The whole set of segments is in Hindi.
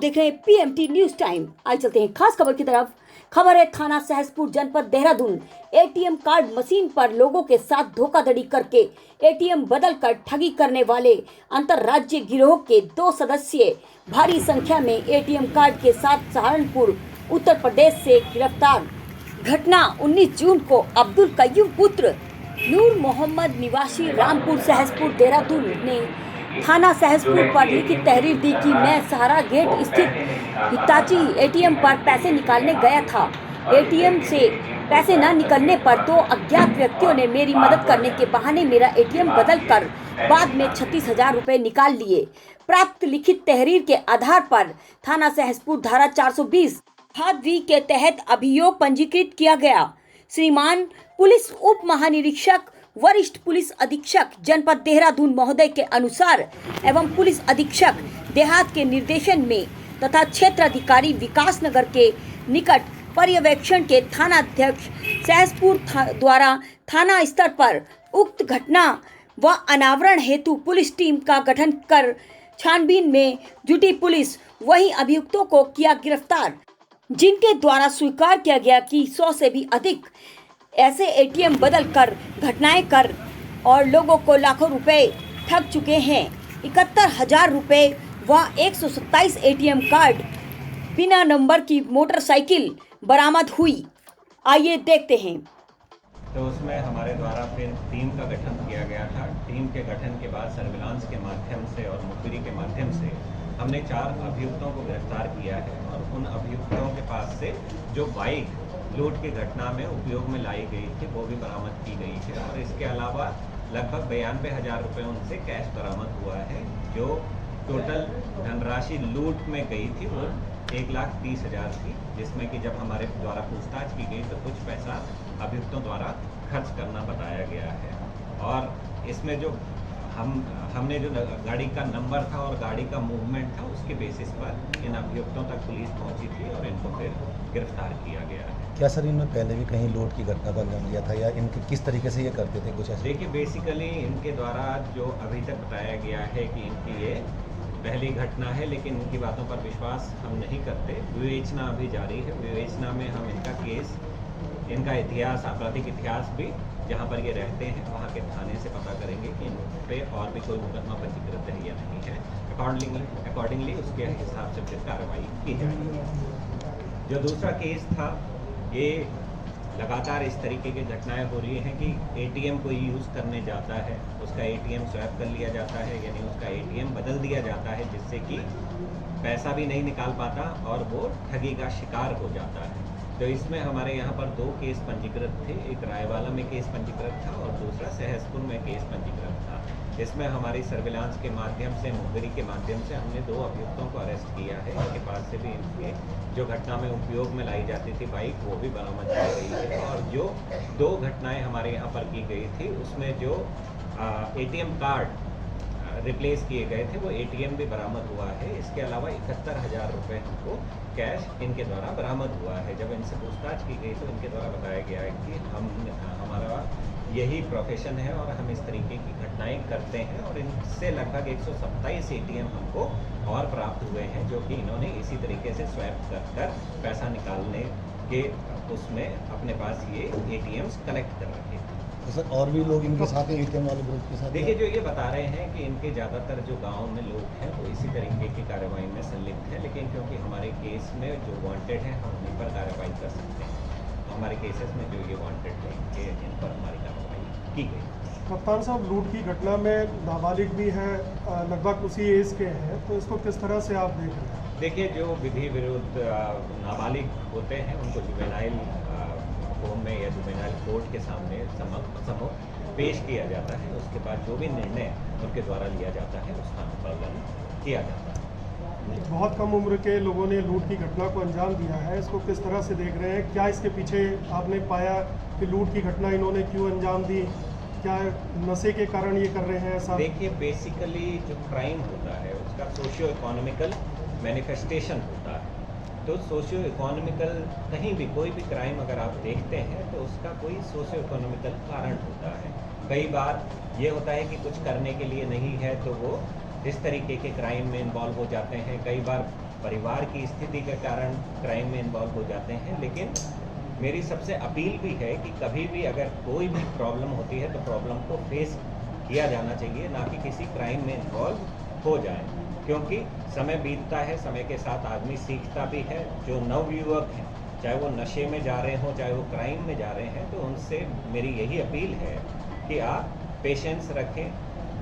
देख रहे हैं पीएमटी न्यूज टाइम। आज चलते हैं खास खबर की तरफ। खबर है थाना सहसपुर जनपद देहरादून एटीएम कार्ड मशीन पर लोगों के साथ धोखाधड़ी करके एटीएम बदलकर ठगी करने वाले अंतरराज्यीय गिरोह के 2 सदस्य भारी संख्या में एटीएम कार्ड के साथ सहारनपुर उत्तर प्रदेश से गिरफ्तार। घटना 19 जून को अब्दुल कयूम पुत्र नूर मोहम्मद निवासी रामपुर सहसपुर देहरादून ने थाना सहसपुर पर लिखित तहरीर दी कि मैं सहारा गेट स्थित हिताची एटीएम पर पैसे निकालने गया था। एटीएम से पैसे न निकलने पर 2 अज्ञात व्यक्तियों ने मेरी मदद करने के बहाने मेरा एटीएम बदलकर बाद में 36,000 रुपये निकाल लिए। प्राप्त लिखित तहरीर के आधार पर थाना सहसपुर धारा 420 भाग वी के तहत अभियोग पंजीकृत किया गया। श्रीमान पुलिस उप महानिरीक्षक वरिष्ठ पुलिस अधीक्षक जनपद देहरादून महोदय के अनुसार एवं पुलिस अधीक्षक देहात के निर्देशन में तथा क्षेत्र अधिकारी विकास नगर के निकट पर्यवेक्षण के थाना अध्यक्ष सहसपुर द्वारा थाना स्तर पर उक्त घटना व अनावरण हेतु पुलिस टीम का गठन कर छानबीन में जुटी पुलिस वही अभियुक्तों को किया गिरफ्तार, जिनके द्वारा स्वीकार किया गया कि 100 से भी अधिक ऐसे एटीएम बदल कर घटनाएं कर और लोगों को लाखों रुपए ठग चुके हैं। 71,000 रुपये व 127 एटीएम कार्ड बिना नंबर की मोटरसाइकिल बरामद हुई। आइए देखते हैं। तो उसमें हमारे द्वारा फिर टीम का गठन किया गया था। टीम के गठन के बाद सर्विलांस के माध्यम से और मुखबिरी के माध्यम से हमने 4 अभियुक्तों को गिरफ्तार किया है और उन अभियुक्तों के पास से जो बाइक लूट की घटना में उपयोग में लाई गई थी वो भी बरामद की गई है और इसके अलावा लगभग 92,000 रुपये उनसे कैश बरामद हुआ है। जो टोटल धनराशि लूट में गई थी वो 1,30,000 थी, जिसमें कि जब हमारे द्वारा पूछताछ की गई तो कुछ पैसा अभियुक्तों द्वारा खर्च करना बताया गया है। और इसमें जो हमने जो गाड़ी का नंबर था और गाड़ी का मूवमेंट था उसके बेसिस पर इन अभियुक्तों तक पुलिस पहुंची थी और इनको फिर गिरफ्तार किया गया है। क्या सर इनमें पहले भी कहीं लूट की घटना का अंजाम दिया था या इनके किस तरीके से ये करते थे कुछ ऐसे? देखिए, बेसिकली इनके द्वारा जो अभी तक बताया गया है कि इनकी ये पहली घटना है, लेकिन इनकी बातों पर विश्वास हम नहीं करते। विवेचना अभी जारी है। विवेचना में हम इनका केस, इनका इतिहास, आपराधिक इतिहास भी जहाँ पर ये रहते हैं वहाँ के थाने से पता करेंगे कि इन पे और भी कोई मुकदमा पंजीकृत है या नहीं है। अकॉर्डिंगली उसके हिसाब से फिर कार्रवाई की जाएगी। जो दूसरा केस था, ये लगातार इस तरीके की घटनाएं हो रही हैं कि एटीएम कोई यूज़ करने जाता है, उसका एटीएम स्वैप कर लिया जाता है, यानी उसका एटीएम बदल दिया जाता है, जिससे कि पैसा भी नहीं निकाल पाता और वो ठगी का शिकार हो जाता है। तो इसमें हमारे यहाँ पर 2 केस पंजीकृत थे। एक रायवाला में केस पंजीकृत था और दूसरा सहसपुर में केस पंजीकृत था। इसमें हमारी सर्विलांस के माध्यम से, मुखबिरी के माध्यम से हमने 2 अभियुक्तों को अरेस्ट किया है। इनके पास से भी इनके जो घटना में उपयोग में लाई जाती थी बाइक, वो भी बरामद की गई है। और जो 2 घटनाएं हमारे यहाँ पर की गई थी उसमें जो एटीएम कार्ड रिप्लेस किए गए थे वो एटीएम भी बरामद हुआ है। इसके अलावा 71,000 रुपये हमको कैश इनके द्वारा बरामद हुआ है। जब इनसे पूछताछ की गई तो इनके द्वारा बताया गया है कि हमारा यही प्रोफेशन है और हम इस तरीके की घटनाएं करते हैं और इनसे लगभग 127 एटीएम हमको और प्राप्त हुए हैं, जो कि इन्होंने इसी तरीके से स्वैप कर पैसा निकालने के उसमें अपने पास ये एटीएम्स कलेक्ट कर रखे थे। तो सर और भी लोग इनके साथ हैं, एटीएम वाले ग्रुप के साथ? देखिए, जो ये बता रहे हैं कि इनके ज़्यादातर जो गांव में लोग हैं वो इसी तरीके की कार्रवाई में संलिप्त हैं, लेकिन क्योंकि हमारे केस में जो वांटेड हैं हम उन पर कार्रवाई कर सकते हैं। तो हमारे केसेस में जो ये वांटेड हैं इन पर हमारी कार्रवाई की गई। कप्तान साहब, लूट की घटना में नाबालिग भी हैं, लगभग उसी एज के हैं, तो इसको किस तरह से आप देख रहे हैं? देखिए, जो विधि विरुद्ध नाबालिग होते हैं उनको जुवेनाइल होम में या जुवेनाइल कोर्ट के सामने सम्मुख पेश किया जाता है। उसके बाद जो भी निर्णय उनके द्वारा लिया जाता है उसका अनुपालन किया जाता है। बहुत कम उम्र के लोगों ने लूट की घटना को अंजाम दिया है, इसको किस तरह से देख रहे हैं? क्या इसके पीछे आपने पाया कि लूट की घटना इन्होंने क्यों अंजाम दी? क्या नशे के कारण ये कर रहे हैं ऐसा? देखिए, बेसिकली जो क्राइम होता है उसका सोशियो इकोनॉमिकल मैनिफेस्टेशन होता है। तो सोशियो इकोनॉमिकल कहीं भी कोई भी क्राइम अगर आप देखते हैं तो उसका कोई सोशियो इकोनॉमिकल कारण होता है। कई बार ये होता है कि कुछ करने के लिए नहीं है तो वो इस तरीके के क्राइम में इन्वॉल्व हो जाते हैं। कई बार परिवार की स्थिति के कारण क्राइम में इन्वॉल्व हो जाते हैं। लेकिन मेरी सबसे अपील भी है कि कभी भी अगर कोई भी प्रॉब्लम होती है तो प्रॉब्लम को फेस किया जाना चाहिए, ना कि किसी क्राइम में इन्वॉल्व हो जाए, क्योंकि समय बीतता है, समय के साथ आदमी सीखता भी है। जो नवयुवक हैं, चाहे वो नशे में जा रहे हों, चाहे वो क्राइम में जा रहे हैं, तो उनसे मेरी यही अपील है कि आप पेशेंस रखें,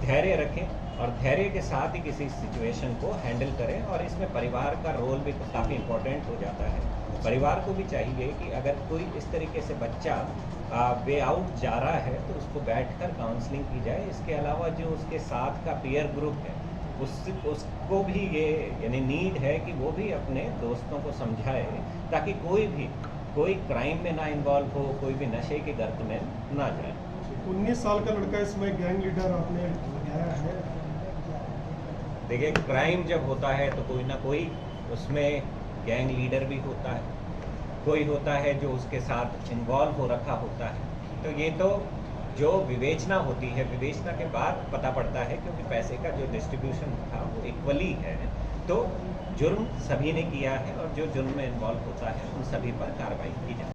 धैर्य रखें और धैर्य के साथ ही किसी सिचुएशन को हैंडल करें। और इसमें परिवार का रोल भी काफ़ी इम्पोर्टेंट हो जाता है। परिवार को भी चाहिए कि अगर कोई इस तरीके से बच्चा वे आउट जा रहा है तो उसको बैठकर काउंसलिंग की जाए। इसके अलावा जो उसके साथ का पीयर ग्रुप है उसको भी ये यानी नीड है कि वो भी अपने दोस्तों को समझाए, ताकि कोई क्राइम में ना इन्वॉल्व हो, कोई भी नशे के गर्त में ना जाए। 19 साल का लड़का इसमें गैंग लीडर आपने बताया है। देखिए, क्राइम जब होता है तो कोई ना कोई उसमें गैंग लीडर भी होता है, कोई होता है जो उसके साथ इन्वॉल्व हो रखा होता है। तो ये तो जो विवेचना होती है, विवेचना के बाद पता पड़ता है, क्योंकि पैसे का जो डिस्ट्रीब्यूशन था वो इक्वली है। तो जुर्म सभी ने किया है और जो जुर्म में इन्वॉल्व होता है उन सभी पर कार्रवाई की जाए।